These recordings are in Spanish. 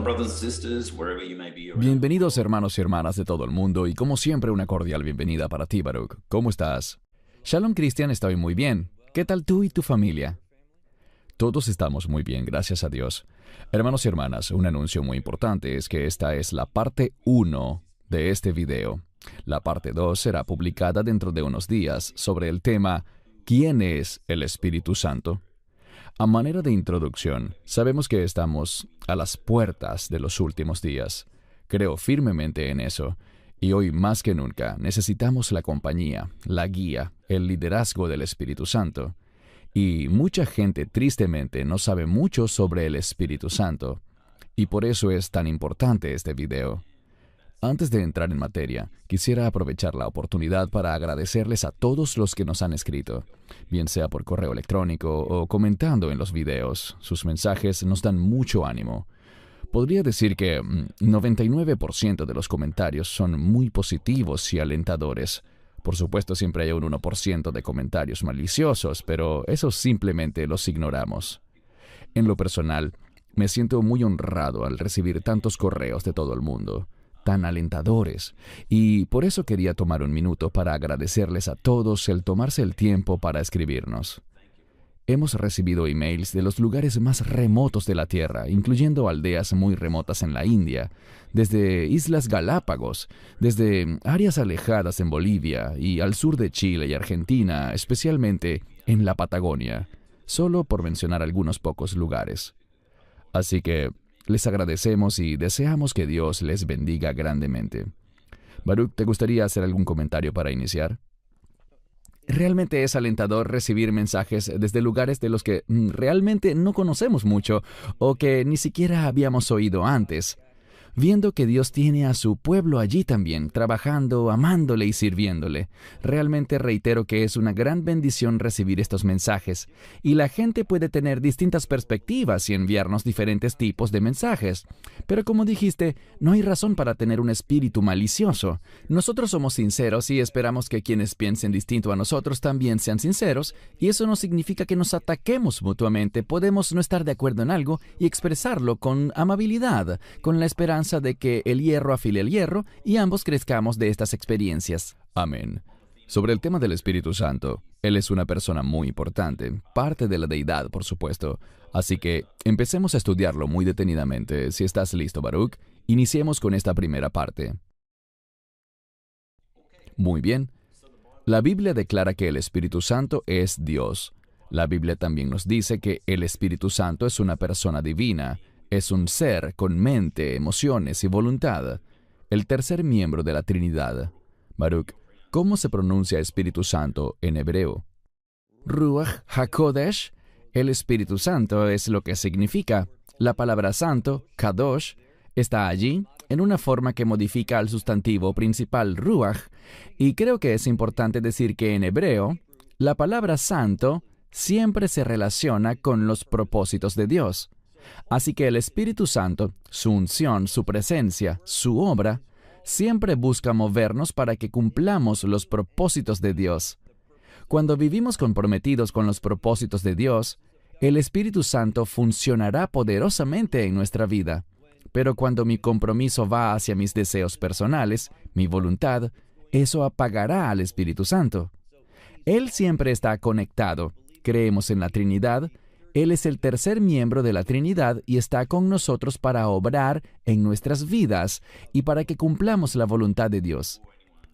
brothers and sisters, wherever you may be around. Bienvenidos hermanos y hermanas de todo el mundo y como siempre una cordial bienvenida para ti, Baruch. ¿Cómo estás? Shalom Cristian, estoy muy bien. ¿Qué tal tú y tu familia? Todos estamos muy bien, gracias a Dios. Hermanos y hermanas, un anuncio muy importante es que esta es la parte 1 de este video. La parte 2 será publicada dentro de unos días sobre el tema ¿Quién es el Espíritu Santo? A manera de introducción, sabemos que estamos a las puertas de los últimos días. Creo firmemente en eso, y hoy más que nunca necesitamos la compañía, la guía, el liderazgo del Espíritu Santo. Y mucha gente tristemente no sabe mucho sobre el Espíritu Santo, y por eso es tan importante este video. Antes de entrar en materia, quisiera aprovechar la oportunidad para agradecerles a todos los que nos han escrito, bien sea por correo electrónico o comentando en los videos. Sus mensajes nos dan mucho ánimo. Podría decir que 99% de los comentarios son muy positivos y alentadores. Por supuesto, siempre hay un 1% de comentarios maliciosos, pero esos simplemente los ignoramos. En lo personal, me siento muy honrado al recibir tantos correos de todo el mundo, tan alentadores, y por eso quería tomar un minuto para agradecerles a todos el tomarse el tiempo para escribirnos. Hemos recibido emails de los lugares más remotos de la Tierra, incluyendo aldeas muy remotas en la India, desde Islas Galápagos, desde áreas alejadas en Bolivia y al sur de Chile y Argentina, especialmente en la Patagonia, solo por mencionar algunos pocos lugares. Así que les agradecemos y deseamos que Dios les bendiga grandemente. Baruch, ¿te gustaría hacer algún comentario para iniciar? Realmente es alentador recibir mensajes desde lugares de los que realmente no conocemos mucho o que ni siquiera habíamos oído antes. Viendo que Dios tiene a su pueblo allí también, trabajando, amándole y sirviéndole. Realmente reitero que es una gran bendición recibir estos mensajes, y la gente puede tener distintas perspectivas y enviarnos diferentes tipos de mensajes. Pero como dijiste, no hay razón para tener un espíritu malicioso. Nosotros somos sinceros y esperamos que quienes piensen distinto a nosotros también sean sinceros, y eso no significa que nos ataquemos mutuamente. Podemos no estar de acuerdo en algo y expresarlo con amabilidad, con la esperanza de que el hierro afile el hierro y ambos crezcamos de estas experiencias. Amén. Sobre el tema del Espíritu Santo, Él es una persona muy importante, parte de la deidad, por supuesto. Así que empecemos a estudiarlo muy detenidamente. Si estás listo, Baruch, iniciemos con esta primera parte. Muy bien. La Biblia declara que el Espíritu Santo es Dios. La Biblia también nos dice que el Espíritu Santo es una persona divina. Es un ser con mente, emociones y voluntad, el tercer miembro de la Trinidad. Baruch, ¿cómo se pronuncia Espíritu Santo en hebreo? Ruach HaKodesh, el Espíritu Santo es lo que significa. La palabra santo, Kadosh, está allí en una forma que modifica al sustantivo principal Ruach, y creo que es importante decir que en hebreo, la palabra santo siempre se relaciona con los propósitos de Dios. Así que el Espíritu Santo, su unción, su presencia, su obra, siempre busca movernos para que cumplamos los propósitos de Dios. Cuando vivimos comprometidos con los propósitos de Dios, el Espíritu Santo funcionará poderosamente en nuestra vida. Pero cuando mi compromiso va hacia mis deseos personales, mi voluntad, eso apagará al Espíritu Santo. Él siempre está conectado. Creemos en la Trinidad. Él es el tercer miembro de la Trinidad y está con nosotros para obrar en nuestras vidas y para que cumplamos la voluntad de Dios.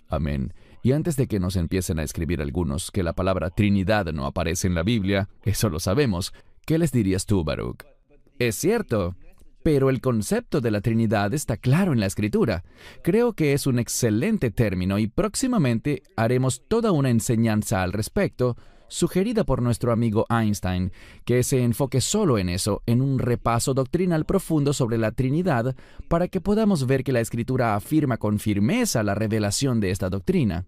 Amén. Y antes de que nos empiecen a escribir algunos que la palabra Trinidad no aparece en la Biblia, eso lo sabemos, ¿qué les dirías tú, Baruch? Es cierto, pero el concepto de la Trinidad está claro en la Escritura. Creo que es un excelente término y próximamente haremos toda una enseñanza al respecto, sugerida por nuestro amigo Einstein, que se enfoque solo en eso, en un repaso doctrinal profundo sobre la Trinidad, para que podamos ver que la Escritura afirma con firmeza la revelación de esta doctrina.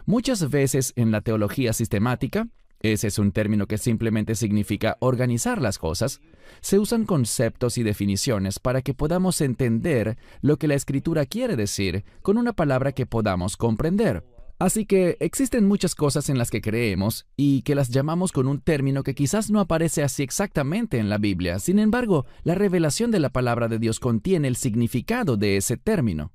Muchas veces en la teología sistemática, ese es un término que simplemente significa organizar las cosas, se usan conceptos y definiciones para que podamos entender lo que la Escritura quiere decir con una palabra que podamos comprender. Así que existen muchas cosas en las que creemos y que las llamamos con un término que quizás no aparece así exactamente en la Biblia. Sin embargo, la revelación de la palabra de Dios contiene el significado de ese término.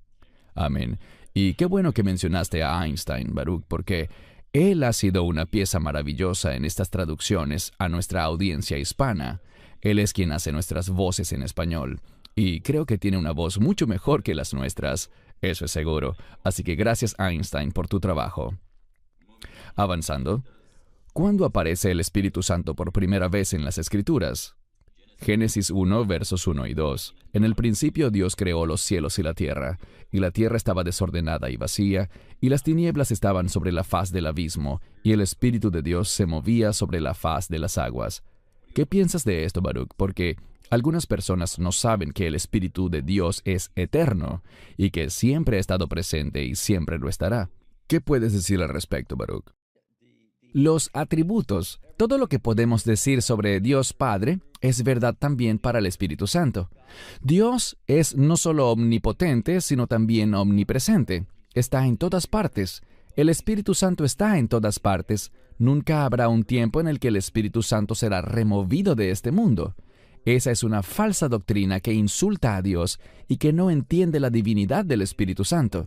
Amén. Y qué bueno que mencionaste a Einstein, Baruch, porque él ha sido una pieza maravillosa en estas traducciones a nuestra audiencia hispana. Él es quien hace nuestras voces en español. Y creo que tiene una voz mucho mejor que las nuestras. Eso es seguro. Así que gracias, Einstein, por tu trabajo. Avanzando. ¿Cuándo aparece el Espíritu Santo por primera vez en las Escrituras? Génesis 1, versos 1 y 2. En el principio Dios creó los cielos y la tierra estaba desordenada y vacía, y las tinieblas estaban sobre la faz del abismo, y el Espíritu de Dios se movía sobre la faz de las aguas. ¿Qué piensas de esto, Baruch? Porque algunas personas no saben que el Espíritu de Dios es eterno y que siempre ha estado presente y siempre lo estará. ¿Qué puedes decir al respecto, Baruch? Los atributos, todo lo que podemos decir sobre Dios Padre, es verdad también para el Espíritu Santo. Dios es no solo omnipotente, sino también omnipresente. Está en todas partes. El Espíritu Santo está en todas partes. Nunca habrá un tiempo en el que el Espíritu Santo será removido de este mundo. Esa es una falsa doctrina que insulta a Dios y que no entiende la divinidad del Espíritu Santo.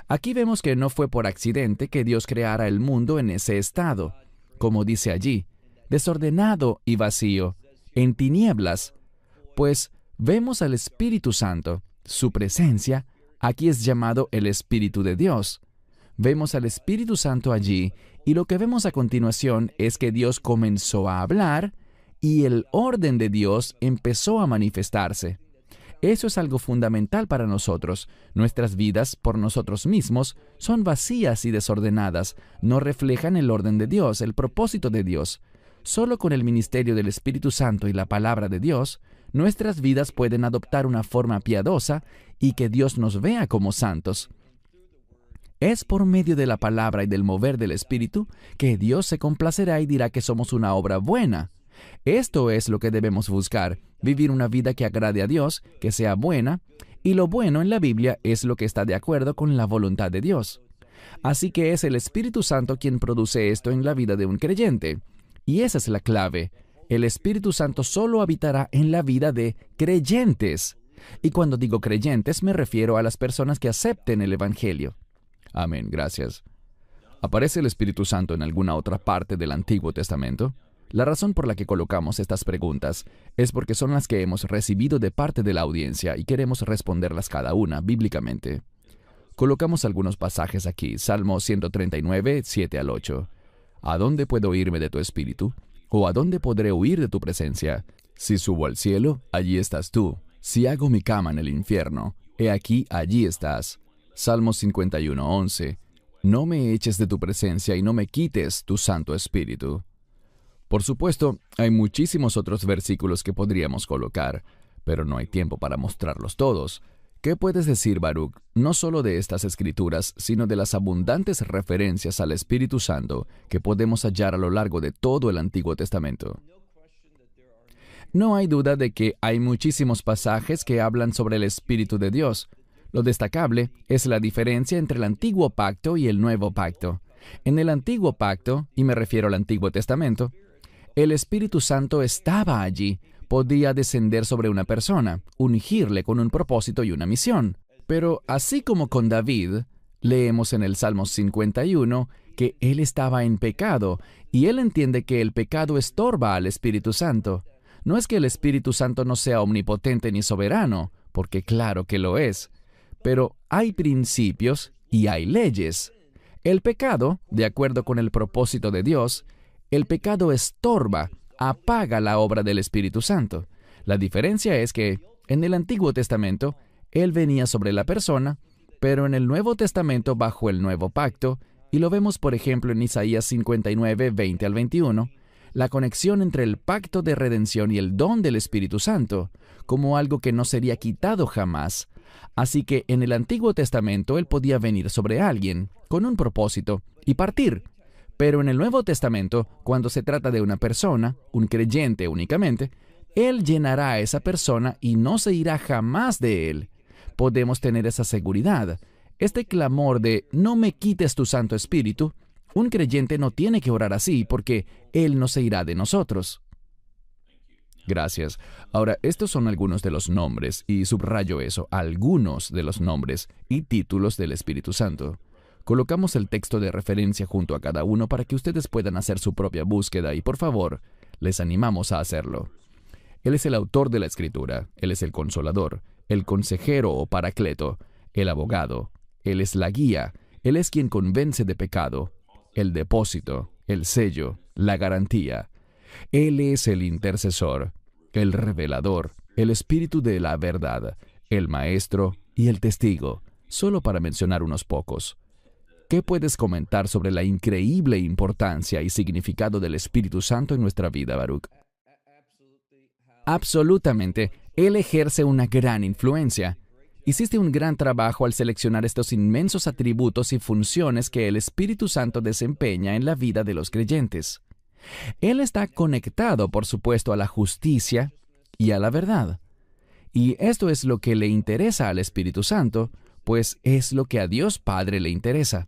Aquí vemos que no fue por accidente que Dios creara el mundo en ese estado, como dice allí, desordenado y vacío, en tinieblas, pues vemos al Espíritu Santo, su presencia, aquí es llamado el Espíritu de Dios. Vemos al Espíritu Santo allí, y lo que vemos a continuación es que Dios comenzó a hablar, y el orden de Dios empezó a manifestarse. Eso es algo fundamental para nosotros. Nuestras vidas, por nosotros mismos, son vacías y desordenadas. No reflejan el orden de Dios, el propósito de Dios. Solo con el ministerio del Espíritu Santo y la palabra de Dios, nuestras vidas pueden adoptar una forma piadosa y que Dios nos vea como santos. Es por medio de la palabra y del mover del Espíritu que Dios se complacerá y dirá que somos una obra buena. Esto es lo que debemos buscar, vivir una vida que agrade a Dios, que sea buena, y lo bueno en la Biblia es lo que está de acuerdo con la voluntad de Dios. Así que es el Espíritu Santo quien produce esto en la vida de un creyente. Y esa es la clave. El Espíritu Santo solo habitará en la vida de creyentes. Y cuando digo creyentes me refiero a las personas que acepten el Evangelio. Amén, gracias. ¿Aparece el Espíritu Santo en alguna otra parte del Antiguo Testamento? La razón por la que colocamos estas preguntas es porque son las que hemos recibido de parte de la audiencia y queremos responderlas cada una bíblicamente. Colocamos algunos pasajes aquí, Salmo 139, 7 al 8. ¿A dónde puedo irme de tu espíritu? ¿O a dónde podré huir de tu presencia? Si subo al cielo, allí estás tú. Si hago mi cama en el infierno, he aquí, allí estás. Salmo 51, 11. No me eches de tu presencia y no me quites tu Santo Espíritu. Por supuesto, hay muchísimos otros versículos que podríamos colocar, pero no hay tiempo para mostrarlos todos. ¿Qué puedes decir, Baruch, no solo de estas escrituras, sino de las abundantes referencias al Espíritu Santo que podemos hallar a lo largo de todo el Antiguo Testamento? No hay duda de que hay muchísimos pasajes que hablan sobre el Espíritu de Dios. Lo destacable es la diferencia entre el Antiguo Pacto y el Nuevo Pacto. En el Antiguo Pacto, y me refiero al Antiguo Testamento, el Espíritu Santo estaba allí, podía descender sobre una persona, ungirle con un propósito y una misión. Pero así como con David, leemos en el Salmo 51 que él estaba en pecado, y él entiende que el pecado estorba al Espíritu Santo. No es que el Espíritu Santo no sea omnipotente ni soberano, porque claro que lo es, pero hay principios y hay leyes. El pecado, de acuerdo con el propósito de Dios, el pecado estorba, apaga la obra del Espíritu Santo. La diferencia es que, en el Antiguo Testamento, Él venía sobre la persona, pero en el Nuevo Testamento bajo el Nuevo Pacto, y lo vemos por ejemplo en Isaías 59, 20 al 21, la conexión entre el pacto de redención y el don del Espíritu Santo, como algo que no sería quitado jamás. Así que en el Antiguo Testamento Él podía venir sobre alguien, con un propósito, y partir. Pero en el Nuevo Testamento, cuando se trata de una persona, un creyente únicamente, Él llenará a esa persona y no se irá jamás de él. Podemos tener esa seguridad. Este clamor de «no me quites tu Santo Espíritu», un creyente no tiene que orar así porque Él no se irá de nosotros. Gracias. Ahora, estos son algunos de los nombres, y subrayo eso, algunos de los nombres y títulos del Espíritu Santo. Colocamos el texto de referencia junto a cada uno para que ustedes puedan hacer su propia búsqueda y, por favor, les animamos a hacerlo. Él es el autor de la Escritura, Él es el Consolador, el Consejero o Paracleto, el Abogado, Él es la guía, Él es quien convence de pecado, el depósito, el sello, la garantía. Él es el intercesor, el revelador, el espíritu de la verdad, el maestro y el testigo, solo para mencionar unos pocos. ¿Qué puedes comentar sobre la increíble importancia y significado del Espíritu Santo en nuestra vida, Baruch? Absolutamente, Él ejerce una gran influencia. Hiciste un gran trabajo al seleccionar estos inmensos atributos y funciones que el Espíritu Santo desempeña en la vida de los creyentes. Él está conectado, por supuesto, a la justicia y a la verdad. Y esto es lo que le interesa al Espíritu Santo, pues es lo que a Dios Padre le interesa.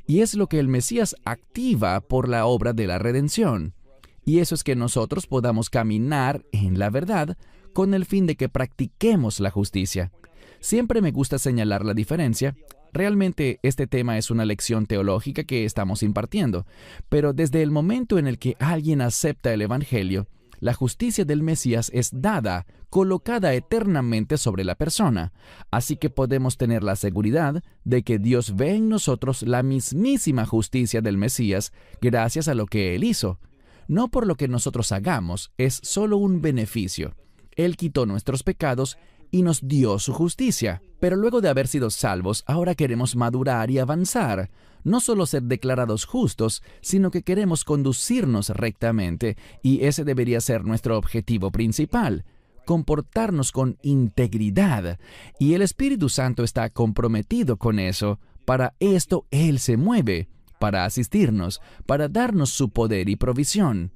Y es lo que el Mesías activa por la obra de la redención. Y eso es que nosotros podamos caminar en la verdad con el fin de que practiquemos la justicia. Siempre me gusta señalar la diferencia. Realmente este tema es una lección teológica que estamos impartiendo, pero desde el momento en el que alguien acepta el Evangelio, la justicia del Mesías es dada, colocada eternamente sobre la persona, así que podemos tener la seguridad de que Dios ve en nosotros la mismísima justicia del Mesías gracias a lo que Él hizo. No por lo que nosotros hagamos, es solo un beneficio. Él quitó nuestros pecados y nos dio su justicia. Pero luego de haber sido salvos, ahora queremos madurar y avanzar. No solo ser declarados justos, sino que queremos conducirnos rectamente, y ese debería ser nuestro objetivo principal. Comportarnos con integridad. Y el Espíritu Santo está comprometido con eso. Para esto Él se mueve, para asistirnos, para darnos su poder y provisión.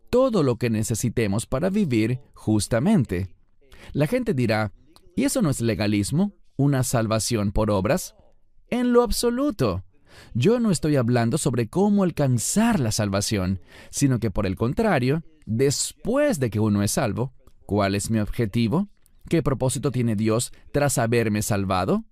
Todo lo que necesitemos para vivir justamente. La gente dirá, ¿y eso no es legalismo? ¿Una salvación por obras? En lo absoluto. Yo no estoy hablando sobre cómo alcanzar la salvación, sino que por el contrario, después de que uno es salvo, ¿cuál es mi objetivo? ¿Qué propósito tiene Dios tras haberme salvado?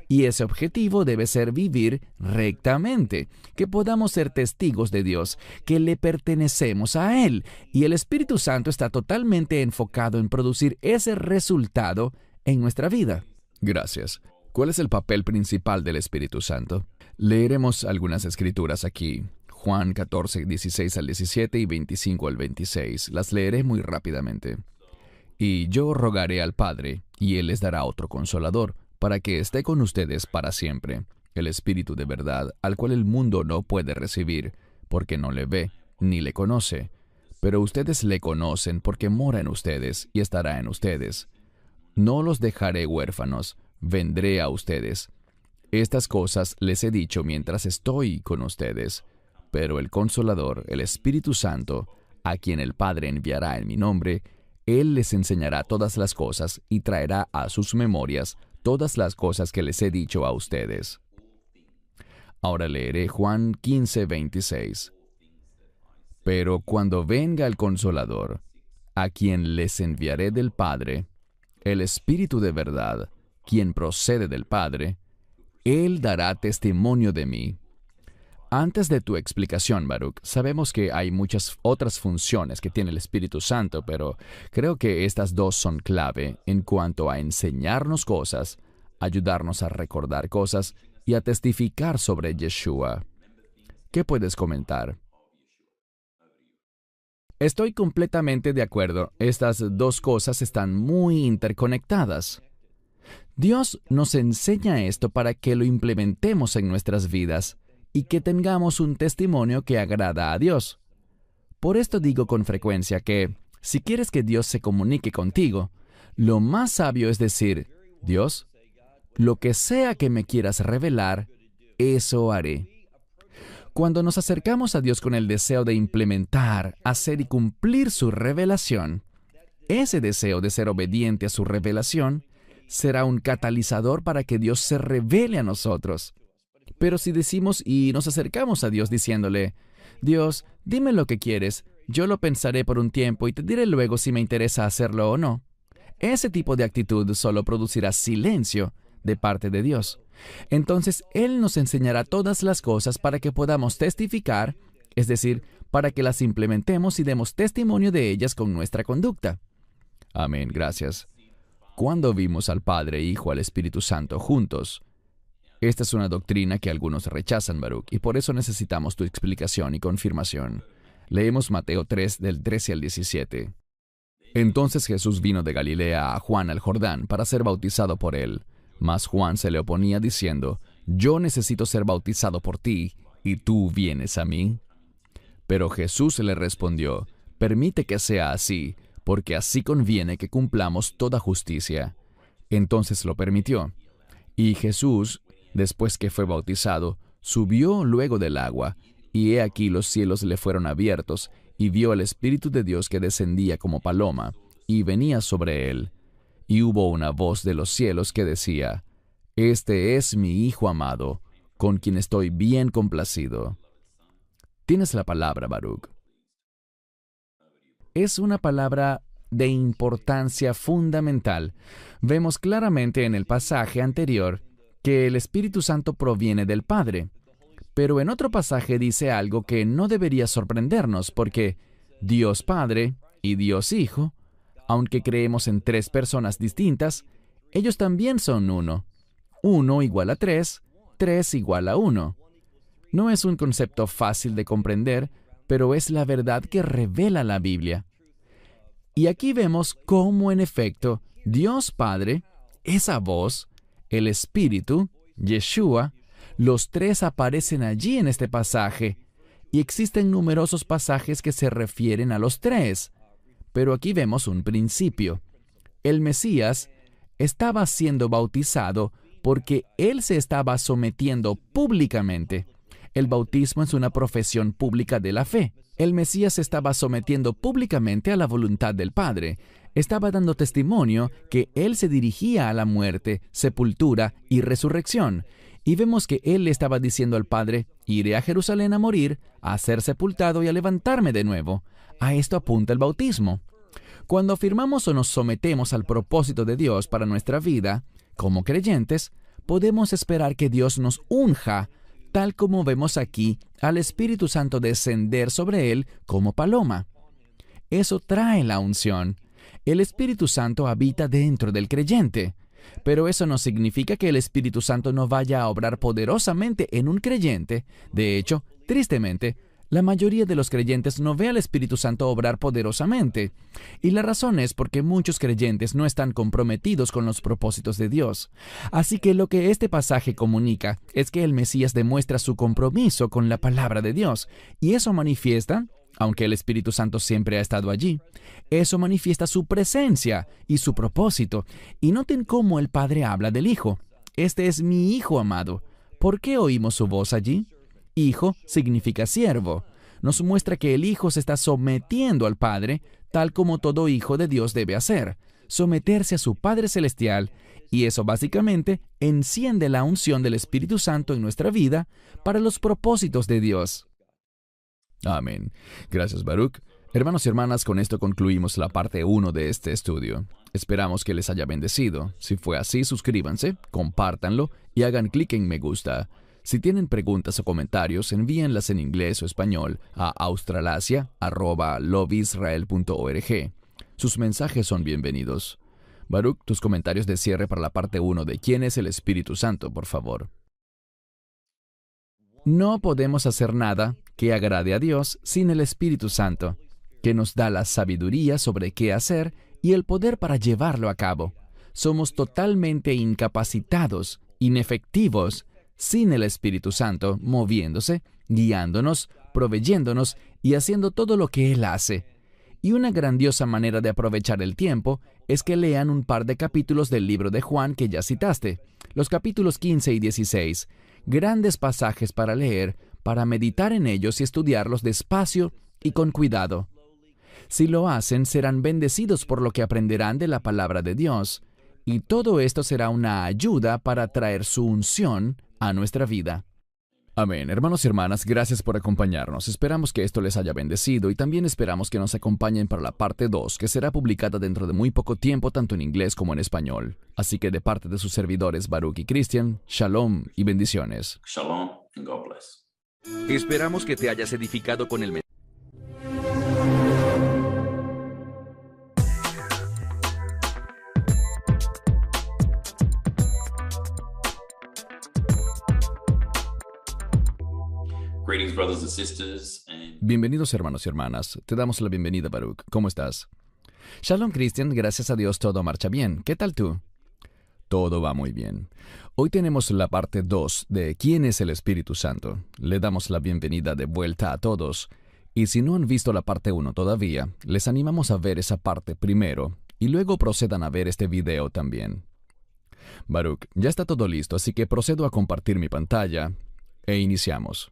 Y ese objetivo debe ser vivir rectamente, que podamos ser testigos de Dios, que le pertenecemos a Él, y el Espíritu Santo está totalmente enfocado en producir ese resultado en nuestra vida. Gracias. ¿Cuál es el papel principal del Espíritu Santo? Leeremos algunas escrituras aquí. Juan 14, 16 al 17 y 25 al 26. Las leeré muy rápidamente. Y yo rogaré al Padre, y Él les dará otro consolador, para que esté con ustedes para siempre, el Espíritu de verdad, al cual el mundo no puede recibir, porque no le ve, ni le conoce. Pero ustedes le conocen porque mora en ustedes y estará en ustedes. No los dejaré huérfanos, vendré a ustedes. Estas cosas les he dicho mientras estoy con ustedes. Pero el Consolador, el Espíritu Santo, a quien el Padre enviará en mi nombre, Él les enseñará todas las cosas y traerá a sus memorias todas las cosas que les he dicho a ustedes. Ahora leeré Juan 15, 26. Pero cuando venga el Consolador, a quien les enviaré del Padre, el Espíritu de verdad, quien procede del Padre, Él dará testimonio de mí. Antes de tu explicación, Baruch, sabemos que hay muchas otras funciones que tiene el Espíritu Santo, pero creo que estas dos son clave en cuanto a enseñarnos cosas, ayudarnos a recordar cosas y a testificar sobre Yeshua. ¿Qué puedes comentar? Estoy completamente de acuerdo. Estas dos cosas están muy interconectadas. Dios nos enseña esto para que lo implementemos en nuestras vidas y que tengamos un testimonio que agrada a Dios. Por esto digo con frecuencia que, si quieres que Dios se comunique contigo, lo más sabio es decir, Dios, lo que sea que me quieras revelar, eso haré. Cuando nos acercamos a Dios con el deseo de implementar, hacer y cumplir su revelación, ese deseo de ser obediente a su revelación será un catalizador para que Dios se revele a nosotros. Pero si decimos y nos acercamos a Dios diciéndole, Dios, dime lo que quieres, yo lo pensaré por un tiempo y te diré luego si me interesa hacerlo o no. Ese tipo de actitud solo producirá silencio de parte de Dios. Entonces, Él nos enseñará todas las cosas para que podamos testificar, es decir, para que las implementemos y demos testimonio de ellas con nuestra conducta. Amén, gracias. ¿Cuándo vimos al Padre, Hijo, al Espíritu Santo juntos? Esta es una doctrina que algunos rechazan, Baruch, y por eso necesitamos tu explicación y confirmación. Leemos Mateo 3, del 13 al 17. Entonces Jesús vino de Galilea a Juan al Jordán para ser bautizado por él. Mas Juan se le oponía diciendo, yo necesito ser bautizado por ti, ¿y tú vienes a mí? Pero Jesús le respondió, permite que sea así, porque así conviene que cumplamos toda justicia. Entonces lo permitió. Y Jesús, después que fue bautizado, subió luego del agua, y he aquí los cielos le fueron abiertos, y vio al Espíritu de Dios que descendía como paloma, y venía sobre él. Y hubo una voz de los cielos que decía, Este es mi Hijo amado, con quien estoy bien complacido. Tienes la palabra, Baruch. Es una palabra de importancia fundamental. Vemos claramente en el pasaje anterior que el Espíritu Santo proviene del Padre. Pero en otro pasaje dice algo que no debería sorprendernos, porque Dios Padre y Dios Hijo, aunque creemos en tres personas distintas, ellos también son uno. 1 igual a 3, 3 igual a 1. No es un concepto fácil de comprender, pero es la verdad que revela la Biblia. Y aquí vemos cómo, en efecto, Dios Padre, esa voz, el Espíritu, Yeshua, los tres aparecen allí en este pasaje, y existen numerosos pasajes que se refieren a los tres. Pero aquí vemos un principio. El Mesías estaba siendo bautizado porque Él se estaba sometiendo públicamente. El bautismo es una profesión pública de la fe. El Mesías se estaba sometiendo públicamente a la voluntad del Padre. Estaba dando testimonio que Él se dirigía a la muerte, sepultura y resurrección. Y vemos que Él le estaba diciendo al Padre, iré a Jerusalén a morir, a ser sepultado y a levantarme de nuevo. A esto apunta el bautismo. Cuando afirmamos o nos sometemos al propósito de Dios para nuestra vida, como creyentes, podemos esperar que Dios nos unja, tal como vemos aquí al Espíritu Santo descender sobre él como paloma. Eso trae la unción. El Espíritu Santo habita dentro del creyente. Pero eso no significa que el Espíritu Santo no vaya a obrar poderosamente en un creyente. De hecho, tristemente, la mayoría de los creyentes no ve al Espíritu Santo obrar poderosamente. Y la razón es porque muchos creyentes no están comprometidos con los propósitos de Dios. Así que lo que este pasaje comunica es que el Mesías demuestra su compromiso con la palabra de Dios. Y eso manifiesta, aunque el Espíritu Santo siempre ha estado allí, eso manifiesta su presencia y su propósito. Y noten cómo el Padre habla del Hijo. Este es mi Hijo amado. ¿Por qué oímos su voz allí? Hijo significa siervo. Nos muestra que el Hijo se está sometiendo al Padre, tal como todo hijo de Dios debe hacer, someterse a su Padre Celestial, y eso básicamente enciende la unción del Espíritu Santo en nuestra vida para los propósitos de Dios. Amén. Gracias, Baruch. Hermanos y hermanas, con esto concluimos la parte 1 de este estudio. Esperamos que les haya bendecido. Si fue así, suscríbanse, compártanlo y hagan clic en me gusta. Si tienen preguntas o comentarios, envíenlas en inglés o español a australasia@lovisrael.org. Sus mensajes son bienvenidos. Baruch, tus comentarios de cierre para la parte 1 de ¿Quién es el Espíritu Santo, por favor? No podemos hacer nada que agrade a Dios sin el Espíritu Santo, que nos da la sabiduría sobre qué hacer y el poder para llevarlo a cabo. Somos totalmente incapacitados, inefectivos, sin el Espíritu Santo moviéndose, guiándonos, proveyéndonos y haciendo todo lo que Él hace. Y una grandiosa manera de aprovechar el tiempo es que lean un par de capítulos del libro de Juan que ya citaste, los capítulos 15 y 16, grandes pasajes para leer, para meditar en ellos y estudiarlos despacio y con cuidado. Si lo hacen, serán bendecidos por lo que aprenderán de la palabra de Dios. Y todo esto será una ayuda para traer su unción a nuestra vida. Amén. Hermanos y hermanas, gracias por acompañarnos. Esperamos que esto les haya bendecido y también esperamos que nos acompañen para la parte 2, que será publicada dentro de muy poco tiempo tanto en inglés como en español. Así que de parte de sus servidores Baruch y Christian, shalom y bendiciones. Shalom and God bless. Esperamos que te hayas edificado con el mensaje. Greetings, brothers and sisters, and Bienvenidos hermanos y hermanas. Te damos la bienvenida, Baruch. ¿Cómo estás? Shalom, Christian. Gracias a Dios todo marcha bien. ¿Qué tal tú? Todo va muy bien. Hoy tenemos la parte 2 de ¿Quién es el Espíritu Santo? Le damos la bienvenida de vuelta a todos. Y si no han visto la parte 1 todavía, les animamos a ver esa parte primero y luego procedan a ver este video también. Baruch, ya está todo listo, así que procedo a compartir mi pantalla e iniciamos.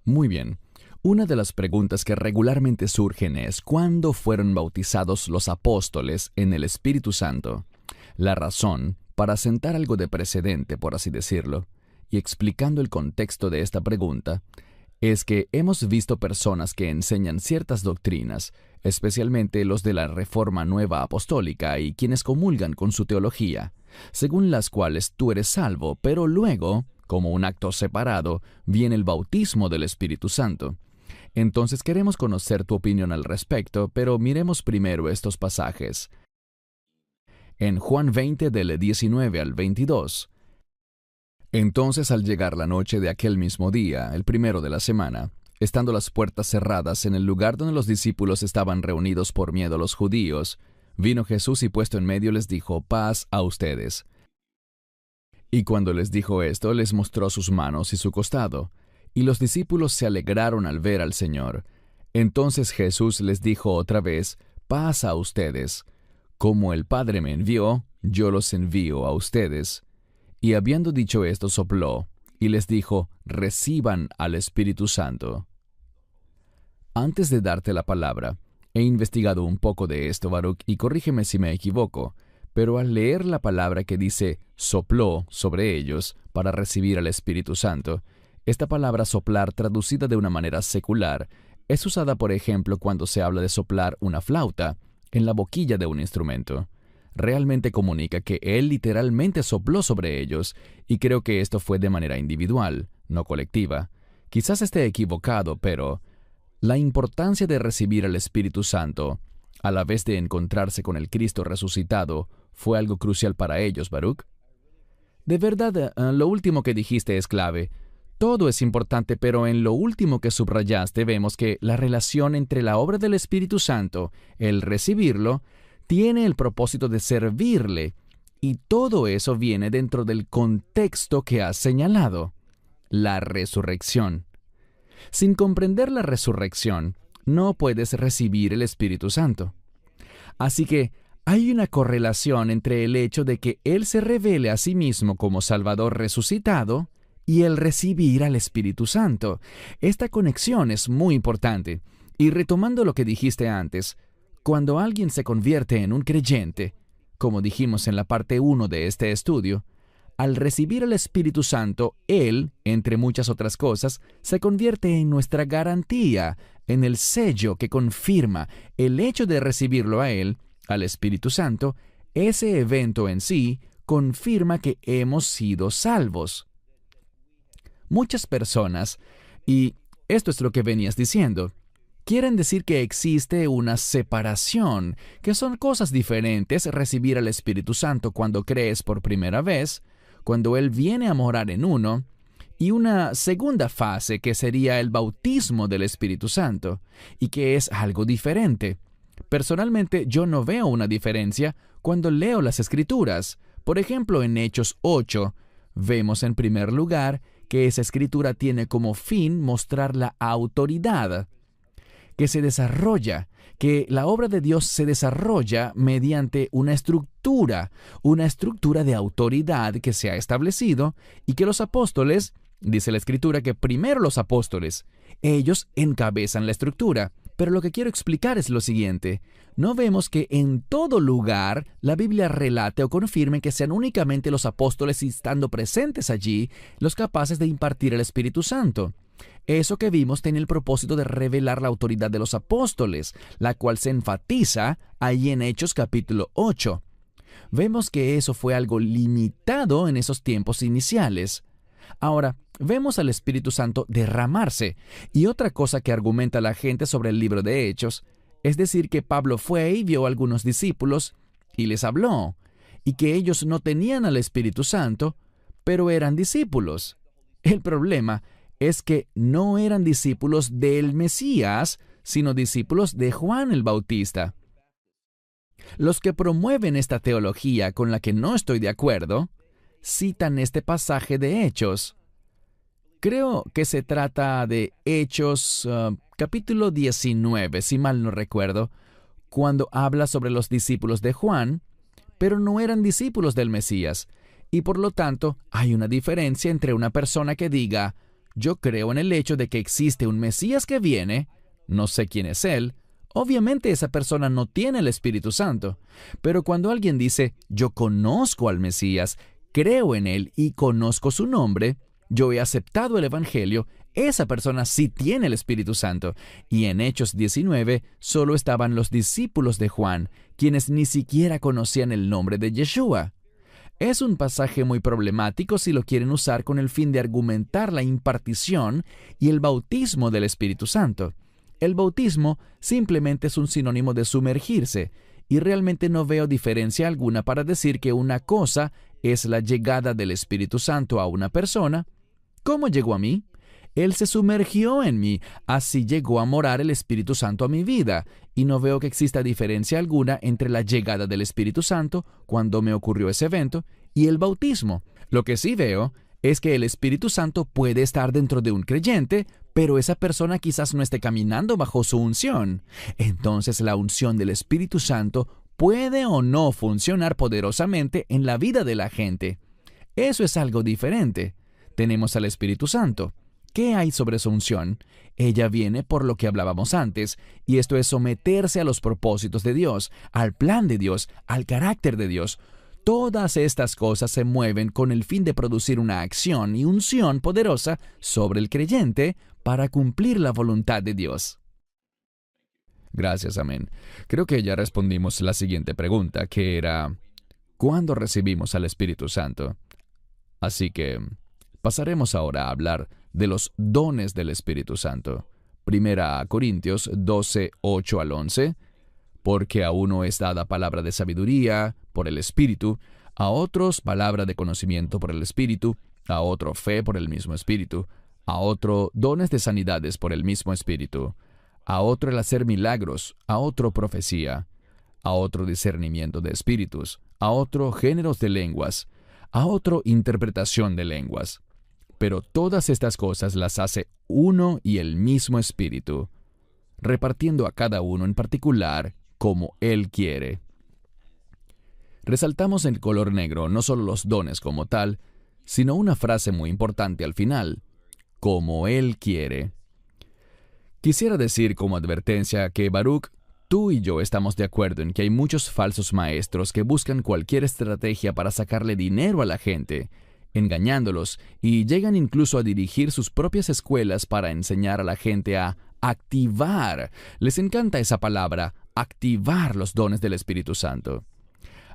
Muy bien. Una de las preguntas que regularmente surgen es ¿cuándo fueron bautizados los apóstoles en el Espíritu Santo? La razón, para sentar algo de precedente, por así decirlo, y explicando el contexto de esta pregunta, es que hemos visto personas que enseñan ciertas doctrinas, especialmente los de la Reforma Nueva Apostólica y quienes comulgan con su teología, según las cuales tú eres salvo, pero luego, como un acto separado, viene el bautismo del Espíritu Santo. Entonces queremos conocer tu opinión al respecto, pero miremos primero estos pasajes. En Juan 20 del 19 al 22. Entonces al llegar la noche de aquel mismo día, el primero de la semana, estando las puertas cerradas en el lugar donde los discípulos estaban reunidos por miedo a los judíos, vino Jesús y puesto en medio les dijo, paz a ustedes. Y cuando les dijo esto, les mostró sus manos y su costado. Y los discípulos se alegraron al ver al Señor. Entonces Jesús les dijo otra vez, paz a ustedes. Como el Padre me envió, yo los envío a ustedes. Y habiendo dicho esto, sopló, y les dijo, reciban al Espíritu Santo. Antes de darte la palabra, he investigado un poco de esto, Baruch, y corrígeme si me equivoco, pero al leer la palabra que dice sopló sobre ellos para recibir al Espíritu Santo, esta palabra soplar traducida de una manera secular es usada por ejemplo cuando se habla de soplar una flauta en la boquilla de un instrumento. Realmente comunica que él literalmente sopló sobre ellos y creo que esto fue de manera individual, no colectiva. Quizás esté equivocado, pero la importancia de recibir al Espíritu Santo a la vez de encontrarse con el Cristo resucitado fue algo crucial para ellos, Baruch. De verdad, lo último que dijiste es clave. Todo es importante, pero en lo último que subrayaste vemos que la relación entre la obra del Espíritu Santo, el recibirlo, tiene el propósito de servirle, y todo eso viene dentro del contexto que has señalado, la resurrección. Sin comprender la resurrección, no puedes recibir el Espíritu Santo. Así que hay una correlación entre el hecho de que Él se revele a sí mismo como Salvador resucitado y el recibir al Espíritu Santo. Esta conexión es muy importante. Y retomando lo que dijiste antes, cuando alguien se convierte en un creyente, como dijimos en la parte 1 de este estudio, al recibir el Espíritu Santo, Él, entre muchas otras cosas, se convierte en nuestra garantía, en el sello que confirma el hecho de recibirlo a Él, al Espíritu Santo. Ese evento en sí confirma que hemos sido salvos. Muchas personas, y esto es lo que venías diciendo, quieren decir que existe una separación, que son cosas diferentes recibir al Espíritu Santo cuando crees por primera vez, cuando Él viene a morar en uno, y una segunda fase que sería el bautismo del Espíritu Santo, y que es algo diferente. Personalmente, yo no veo una diferencia cuando leo las Escrituras. Por ejemplo, en Hechos 8, vemos en primer lugar que esa escritura tiene como fin mostrar la autoridad que se desarrolla, que la obra de Dios se desarrolla mediante una estructura de autoridad que se ha establecido y que los apóstoles, dice la escritura que primero los apóstoles, ellos encabezan la estructura, Pero lo que quiero explicar es lo siguiente. No vemos que en todo lugar la Biblia relate o confirme que sean únicamente los apóstoles estando presentes allí los capaces de impartir el Espíritu Santo. Eso que vimos tiene el propósito de revelar la autoridad de los apóstoles, la cual se enfatiza allí en Hechos capítulo 8. Vemos que eso fue algo limitado en esos tiempos iniciales. Ahora, vemos al Espíritu Santo derramarse. Y otra cosa que argumenta la gente sobre el libro de Hechos es decir que Pablo fue y vio a algunos discípulos y les habló, y que ellos no tenían al Espíritu Santo, pero eran discípulos. El problema es que no eran discípulos del Mesías, sino discípulos de Juan el Bautista. Los que promueven esta teología con la que no estoy de acuerdo, citan este pasaje de Hechos. Creo que se trata de Hechos capítulo 19, si mal no recuerdo, cuando habla sobre los discípulos de Juan, pero no eran discípulos del Mesías, y por lo tanto hay una diferencia entre una persona que diga, yo creo en el hecho de que existe un Mesías que viene, no sé quién es él, obviamente esa persona no tiene el Espíritu Santo, pero cuando alguien dice, yo conozco al Mesías, creo en él y conozco su nombre, yo he aceptado el Evangelio, esa persona sí tiene el Espíritu Santo. Y en Hechos 19 solo estaban los discípulos de Juan, quienes ni siquiera conocían el nombre de Yeshua. Es un pasaje muy problemático si lo quieren usar con el fin de argumentar la impartición y el bautismo del Espíritu Santo. El bautismo simplemente es un sinónimo de sumergirse, y realmente no veo diferencia alguna para decir que una cosa es la llegada del Espíritu Santo a una persona. ¿Cómo llegó a mí? Él se sumergió en mí, así llegó a morar el Espíritu Santo a mi vida, y no veo que exista diferencia alguna entre la llegada del Espíritu Santo, cuando me ocurrió ese evento, y el bautismo. Lo que sí veo es que el Espíritu Santo puede estar dentro de un creyente, pero esa persona quizás no esté caminando bajo su unción. Entonces la unción del Espíritu Santo puede o no funcionar poderosamente en la vida de la gente. Eso es algo diferente. Tenemos al Espíritu Santo. ¿Qué hay sobre su unción? Ella viene por lo que hablábamos antes, y esto es someterse a los propósitos de Dios, al plan de Dios, al carácter de Dios. Todas estas cosas se mueven con el fin de producir una acción y unción poderosa sobre el creyente para cumplir la voluntad de Dios. Gracias, amén. Creo que ya respondimos la siguiente pregunta, que era, ¿cuándo recibimos al Espíritu Santo? Así que pasaremos ahora a hablar de los dones del Espíritu Santo. Primera Corintios 12, 8 al 11. Porque a uno es dada palabra de sabiduría por el Espíritu, a otros palabra de conocimiento por el Espíritu, a otro fe por el mismo Espíritu, a otro dones de sanidades por el mismo Espíritu, a otro el hacer milagros, a otro profecía, a otro discernimiento de espíritus, a otro géneros de lenguas, a otro interpretación de lenguas. Pero todas estas cosas las hace uno y el mismo Espíritu, repartiendo a cada uno en particular como Él quiere. Resaltamos en color negro no solo los dones como tal, sino una frase muy importante al final, como Él quiere. Quisiera decir como advertencia que Baruch, tú y yo estamos de acuerdo en que hay muchos falsos maestros que buscan cualquier estrategia para sacarle dinero a la gente, engañándolos, y llegan incluso a dirigir sus propias escuelas para enseñar a la gente a activar. Les encanta esa palabra, activar los dones del Espíritu Santo.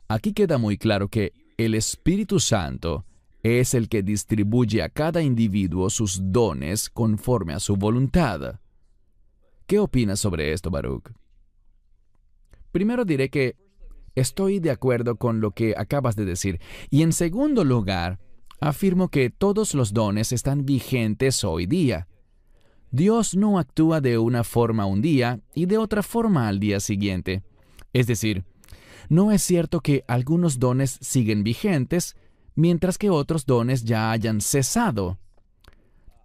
Aquí queda muy claro que el Espíritu Santo es el que distribuye a cada individuo sus dones conforme a su voluntad. ¿Qué opinas sobre esto, Baruch? Primero diré que estoy de acuerdo con lo que acabas de decir, y en segundo lugar, afirmo que todos los dones están vigentes hoy día. Dios no actúa de una forma un día y de otra forma al día siguiente. Es decir, no es cierto que algunos dones siguen vigentes, mientras que otros dones ya hayan cesado.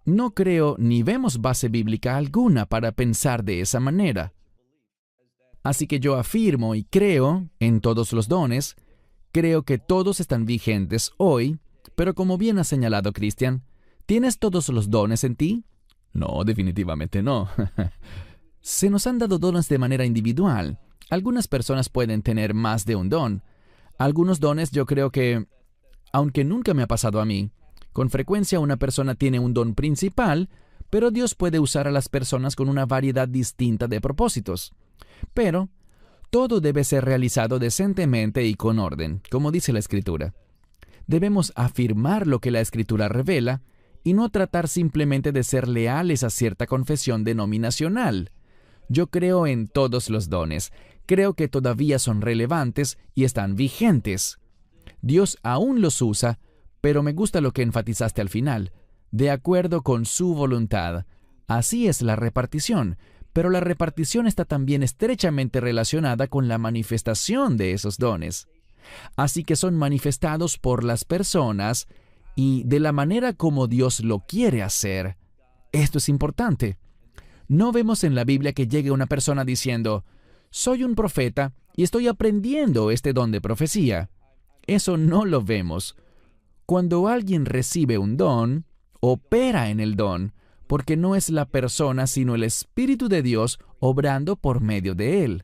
No creo ni vemos base bíblica alguna para pensar de esa manera. Así que yo afirmo y creo en todos los dones, creo que todos están vigentes hoy, pero como bien ha señalado Christian, ¿tienes todos los dones en ti? No, definitivamente no. Se nos han dado dones de manera individual. Algunas personas pueden tener más de un don. Algunos dones yo creo que, aunque nunca me ha pasado a mí, con frecuencia una persona tiene un don principal, pero Dios puede usar a las personas con una variedad distinta de propósitos. Pero todo debe ser realizado decentemente y con orden, como dice la Escritura. Debemos afirmar lo que la Escritura revela y no tratar simplemente de ser leales a cierta confesión denominacional. Yo creo en todos los dones. Creo que todavía son relevantes y están vigentes. Dios aún los usa, pero me gusta lo que enfatizaste al final, de acuerdo con su voluntad. Así es la repartición, pero la repartición está también estrechamente relacionada con la manifestación de esos dones. Así que son manifestados por las personas y de la manera como Dios lo quiere hacer. Esto es importante. No vemos en la Biblia que llegue una persona diciendo, «Soy un profeta y estoy aprendiendo este don de profecía». Eso no lo vemos. Cuando alguien recibe un don, opera en el don, porque no es la persona sino el Espíritu de Dios obrando por medio de él.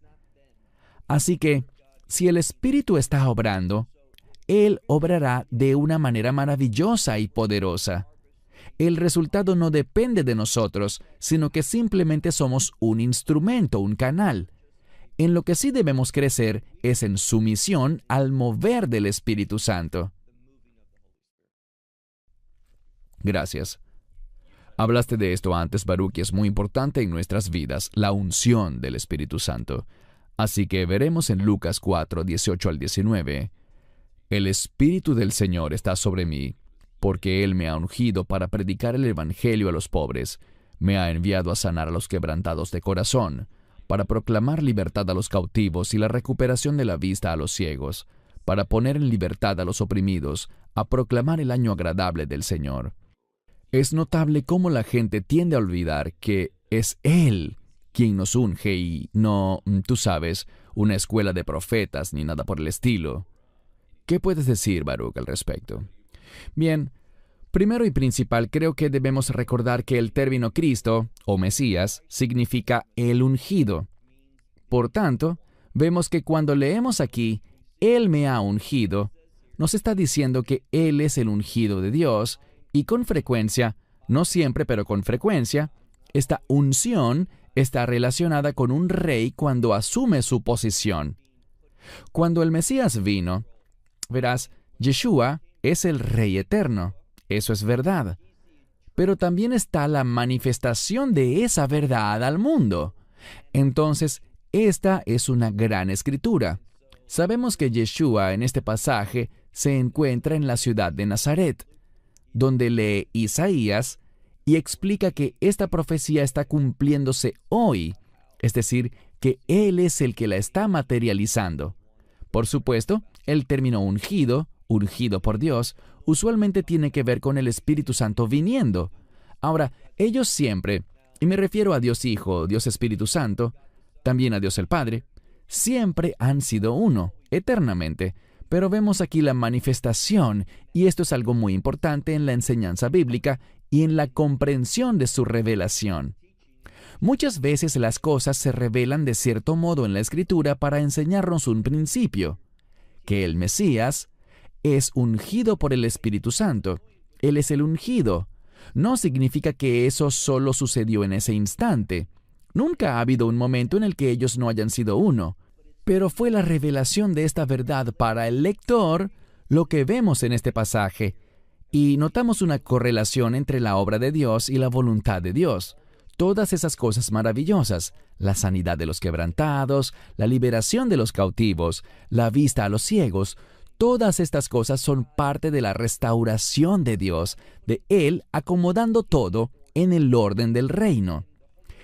Así que, si el Espíritu está obrando, Él obrará de una manera maravillosa y poderosa. El resultado no depende de nosotros, sino que simplemente somos un instrumento, un canal. En lo que sí debemos crecer es en sumisión al mover del Espíritu Santo. Gracias. Hablaste de esto antes, Baruch, y es muy importante en nuestras vidas, la unción del Espíritu Santo. Así que veremos en Lucas 4, 18 al 19. El Espíritu del Señor está sobre mí, porque Él me ha ungido para predicar el Evangelio a los pobres. Me ha enviado a sanar a los quebrantados de corazón, para proclamar libertad a los cautivos y la recuperación de la vista a los ciegos, para poner en libertad a los oprimidos, a proclamar el año agradable del Señor. Es notable cómo la gente tiende a olvidar que es Él quien nos unge y no, tú sabes, una escuela de profetas ni nada por el estilo. ¿Qué puedes decir, Baruch, al respecto? Bien, primero y principal, creo que debemos recordar que el término Cristo, o Mesías, significa el ungido. Por tanto, vemos que cuando leemos aquí, Él me ha ungido, nos está diciendo que Él es el ungido de Dios, y con frecuencia, no siempre, pero con frecuencia, esta unción está relacionada con un rey cuando asume su posición. Cuando el Mesías vino, verás, Yeshua es el Rey eterno. Eso es verdad. Pero también está la manifestación de esa verdad al mundo. Entonces, esta es una gran escritura. Sabemos que Yeshua en este pasaje se encuentra en la ciudad de Nazaret, donde lee Isaías y explica que esta profecía está cumpliéndose hoy, es decir, que Él es el que la está materializando. Por supuesto, el término ungido, ungido por Dios, usualmente tiene que ver con el Espíritu Santo viniendo. Ahora, ellos siempre, y me refiero a Dios Hijo, Dios Espíritu Santo, también a Dios el Padre, siempre han sido uno, eternamente. Pero vemos aquí la manifestación, y esto es algo muy importante en la enseñanza bíblica y en la comprensión de su revelación. Muchas veces las cosas se revelan de cierto modo en la Escritura para enseñarnos un principio, que el Mesías es ungido por el Espíritu Santo. Él es el ungido. No significa que eso solo sucedió en ese instante. Nunca ha habido un momento en el que ellos no hayan sido uno. Pero fue la revelación de esta verdad para el lector lo que vemos en este pasaje. Y notamos una correlación entre la obra de Dios y la voluntad de Dios. Todas esas cosas maravillosas, la sanidad de los quebrantados, la liberación de los cautivos, la vista a los ciegos, todas estas cosas son parte de la restauración de Dios, de Él acomodando todo en el orden del reino.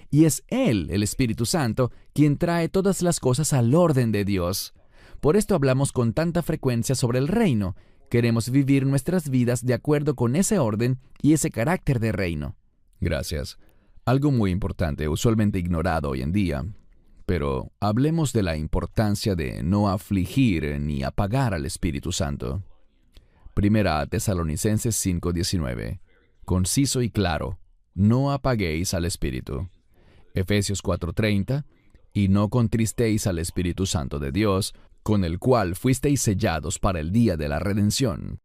Y es Él, el Espíritu Santo, quien trae todas las cosas al orden de Dios. Por esto hablamos con tanta frecuencia sobre el reino. Queremos vivir nuestras vidas de acuerdo con ese orden y ese carácter de reino. Gracias. Algo muy importante, usualmente ignorado hoy en día. Pero hablemos de la importancia de no afligir ni apagar al Espíritu Santo. Primera a Tesalonicenses 5:19. Conciso y claro. No apaguéis al Espíritu. Efesios 4:30, y no contristéis al Espíritu Santo de Dios, con el cual fuisteis sellados para el día de la redención.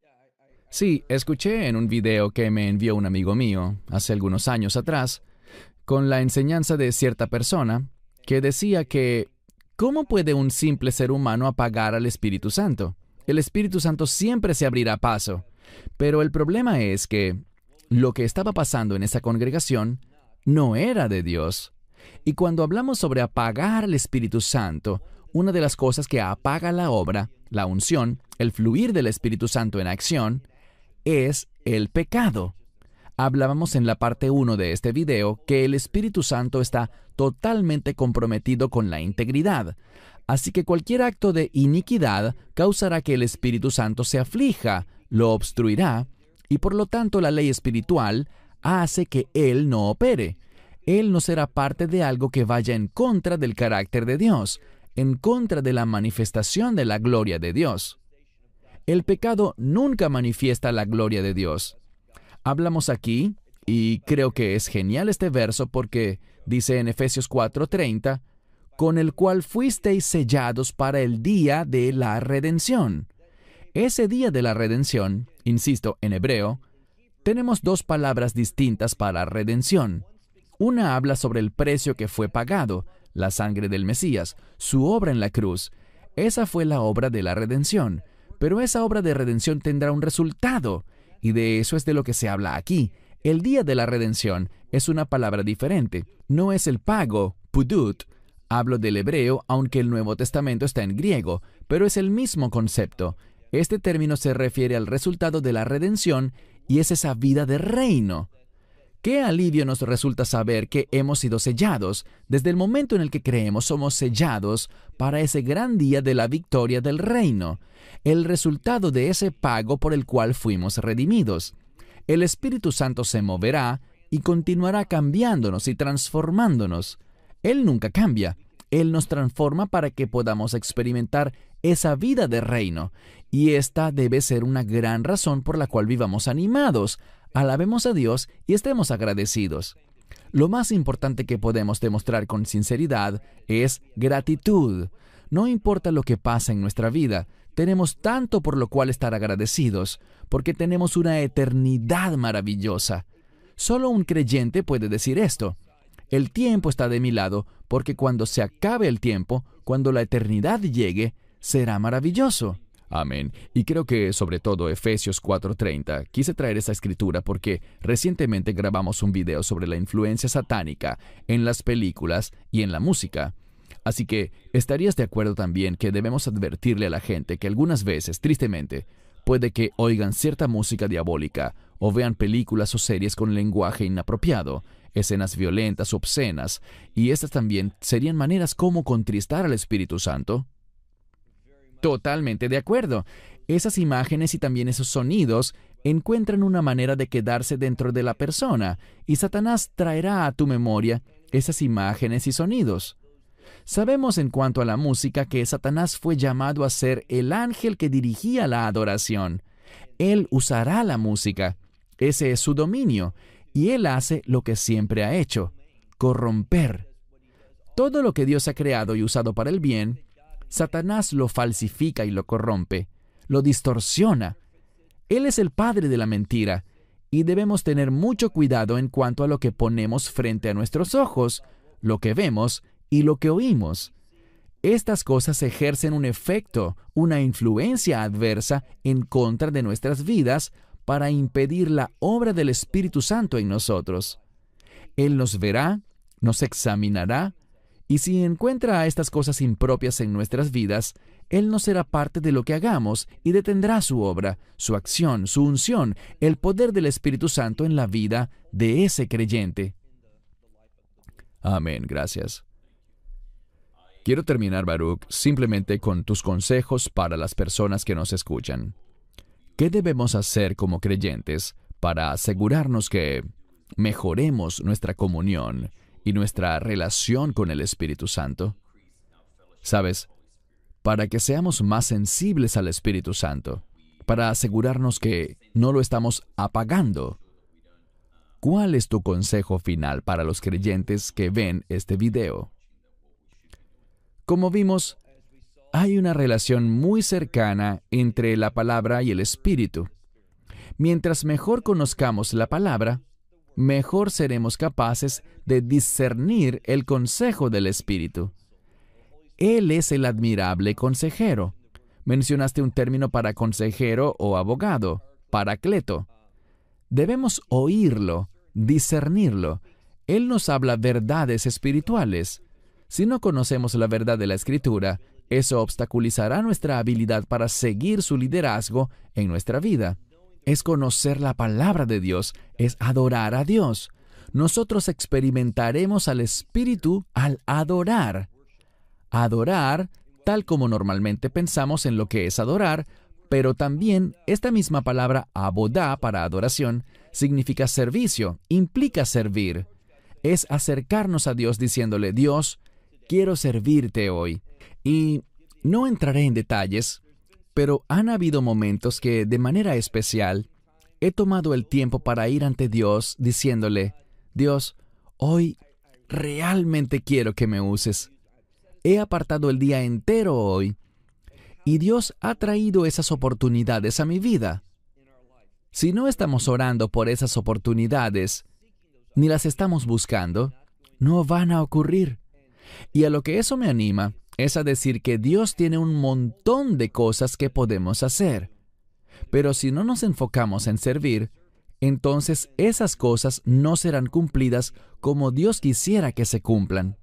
Sí, escuché en un video que me envió un amigo mío hace algunos años atrás, con la enseñanza de cierta persona, que decía que ¿cómo puede un simple ser humano apagar al Espíritu Santo? El Espíritu Santo siempre se abrirá paso. Pero el problema es que lo que estaba pasando en esa congregación no era de Dios. Y cuando hablamos sobre apagar al Espíritu Santo, una de las cosas que apaga la obra, la unción, el fluir del Espíritu Santo en acción, es el pecado. Hablábamos en la parte 1 de este video que el Espíritu Santo está totalmente comprometido con la integridad. Así que cualquier acto de iniquidad causará que el Espíritu Santo se aflija, lo obstruirá, y por lo tanto la ley espiritual hace que Él no opere. Él no será parte de algo que vaya en contra del carácter de Dios, en contra de la manifestación de la gloria de Dios. El pecado nunca manifiesta la gloria de Dios. Hablamos aquí, y creo que es genial este verso porque dice en Efesios 4:30, con el cual fuisteis sellados para el día de la redención. Ese día de la redención, insisto, en hebreo, tenemos dos palabras distintas para redención. Una habla sobre el precio que fue pagado, la sangre del Mesías, su obra en la cruz. Esa fue la obra de la redención. Pero esa obra de redención tendrá un resultado, y de eso es de lo que se habla aquí. El día de la redención es una palabra diferente. No es el pago, pudut. Hablo del hebreo, aunque el Nuevo Testamento está en griego, pero es el mismo concepto. Este término se refiere al resultado de la redención y es esa vida de reino. Qué alivio nos resulta saber que hemos sido sellados. Desde el momento en el que creemos somos sellados para ese gran día de la victoria del reino, el resultado de ese pago por el cual fuimos redimidos. El Espíritu Santo se moverá y continuará cambiándonos y transformándonos. Él nunca cambia. Él nos transforma para que podamos experimentar esa vida de reino. Y esta debe ser una gran razón por la cual vivamos animados, alabemos a Dios y estemos agradecidos. Lo más importante que podemos demostrar con sinceridad es gratitud. No importa lo que pasa en nuestra vida, tenemos tanto por lo cual estar agradecidos, porque tenemos una eternidad maravillosa. Solo un creyente puede decir esto. El tiempo está de mi lado, porque cuando se acabe el tiempo, cuando la eternidad llegue, será maravilloso. Amén. Y creo que sobre todo Efesios 4:30, quise traer esa escritura porque recientemente grabamos un video sobre la influencia satánica en las películas y en la música. Así que, ¿estarías de acuerdo también que debemos advertirle a la gente que algunas veces, tristemente, puede que oigan cierta música diabólica o vean películas o series con lenguaje inapropiado, escenas violentas, obscenas, y estas también serían maneras como contristar al Espíritu Santo? Totalmente de acuerdo. Esas imágenes y también esos sonidos encuentran una manera de quedarse dentro de la persona, y Satanás traerá a tu memoria esas imágenes y sonidos. Sabemos en cuanto a la música que Satanás fue llamado a ser el ángel que dirigía la adoración. Él usará la música. Ese es su dominio, y él hace lo que siempre ha hecho: corromper. Todo lo que Dios ha creado y usado para el bien, Satanás lo falsifica y lo corrompe, lo distorsiona. Él es el padre de la mentira, y debemos tener mucho cuidado en cuanto a lo que ponemos frente a nuestros ojos, lo que vemos y lo que oímos. Estas cosas ejercen un efecto, una influencia adversa en contra de nuestras vidas para impedir la obra del Espíritu Santo en nosotros. Él nos verá, nos examinará, y si encuentra estas cosas impropias en nuestras vidas, Él no será parte de lo que hagamos y detendrá su obra, su acción, su unción, el poder del Espíritu Santo en la vida de ese creyente. Amén, gracias. Quiero terminar, Baruch, simplemente con tus consejos para las personas que nos escuchan. ¿Qué debemos hacer como creyentes para asegurarnos que mejoremos nuestra comunión y nuestra relación con el Espíritu Santo? ¿Sabes? Para que seamos más sensibles al Espíritu Santo, para asegurarnos que no lo estamos apagando. ¿Cuál es tu consejo final para los creyentes que ven este video? Como vimos, hay una relación muy cercana entre la palabra y el espíritu. Mientras mejor conozcamos la palabra, mejor seremos capaces de discernir el consejo del espíritu. Él es el admirable consejero. Mencionaste un término para consejero o abogado, paracleto. Debemos oírlo, discernirlo. Él nos habla verdades espirituales. Si no conocemos la verdad de la Escritura, eso obstaculizará nuestra habilidad para seguir su liderazgo en nuestra vida. Es conocer la palabra de Dios, es adorar a Dios. Nosotros experimentaremos al Espíritu al adorar. Adorar, tal como normalmente pensamos en lo que es adorar, pero también esta misma palabra abodá para adoración significa servicio, implica servir. Es acercarnos a Dios diciéndole, Dios, quiero servirte hoy. Y no entraré en detalles, pero han habido momentos que, de manera especial, he tomado el tiempo para ir ante Dios diciéndole, Dios, hoy realmente quiero que me uses. He apartado el día entero hoy, y Dios ha traído esas oportunidades a mi vida. Si no estamos orando por esas oportunidades, ni las estamos buscando, no van a ocurrir. Y a lo que eso me anima es a decir que Dios tiene un montón de cosas que podemos hacer. Pero si no nos enfocamos en servir, entonces esas cosas no serán cumplidas como Dios quisiera que se cumplan.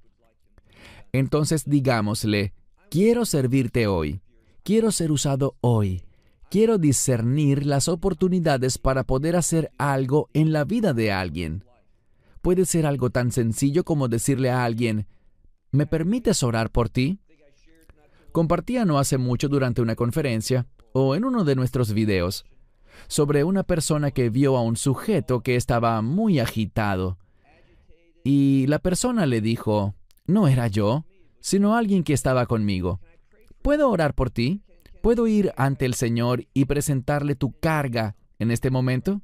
Entonces digámosle, quiero servirte hoy, quiero ser usado hoy, quiero discernir las oportunidades para poder hacer algo en la vida de alguien. Puede ser algo tan sencillo como decirle a alguien, ¿me permites orar por ti? Compartía no hace mucho durante una conferencia, o en uno de nuestros videos, sobre una persona que vio a un sujeto que estaba muy agitado. Y la persona le dijo, no era yo, sino alguien que estaba conmigo. ¿Puedo orar por ti? ¿Puedo ir ante el Señor y presentarle tu carga en este momento?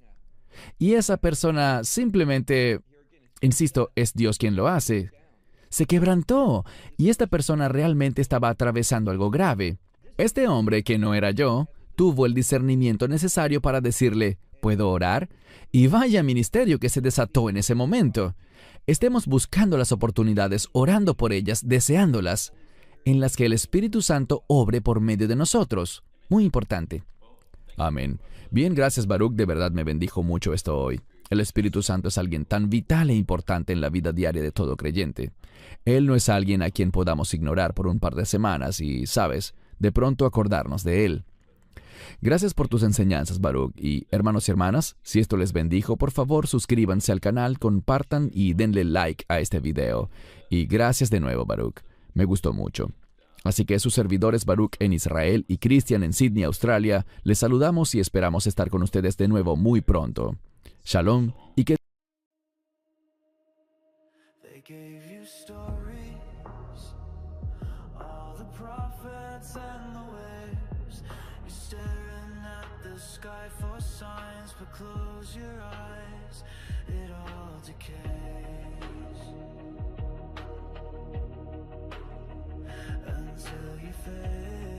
Y esa persona simplemente, insisto, es Dios quien lo hace, se quebrantó, y esta persona realmente estaba atravesando algo grave. Este hombre, que no era yo, tuvo el discernimiento necesario para decirle, ¿puedo orar? Y vaya ministerio que se desató en ese momento. Estemos buscando las oportunidades, orando por ellas, deseándolas, en las que el Espíritu Santo obre por medio de nosotros. Muy importante. Amén. Bien, gracias, Baruch. De verdad me bendijo mucho esto hoy. El Espíritu Santo es alguien tan vital e importante en la vida diaria de todo creyente. Él no es alguien a quien podamos ignorar por un par de semanas y, ¿sabes?, de pronto acordarnos de Él. Gracias por tus enseñanzas, Baruch. Y hermanos y hermanas, si esto les bendijo, por favor suscríbanse al canal, compartan y denle like a este video. Y gracias de nuevo, Baruch. Me gustó mucho. Así que sus servidores Baruch en Israel y Cristian en Sydney, Australia, les saludamos y esperamos estar con ustedes de nuevo muy pronto. Shalom y que They gave you stories, all the prophets and the waves. You're staring at the sky for signs, but close your eyes, it all decays until you fade.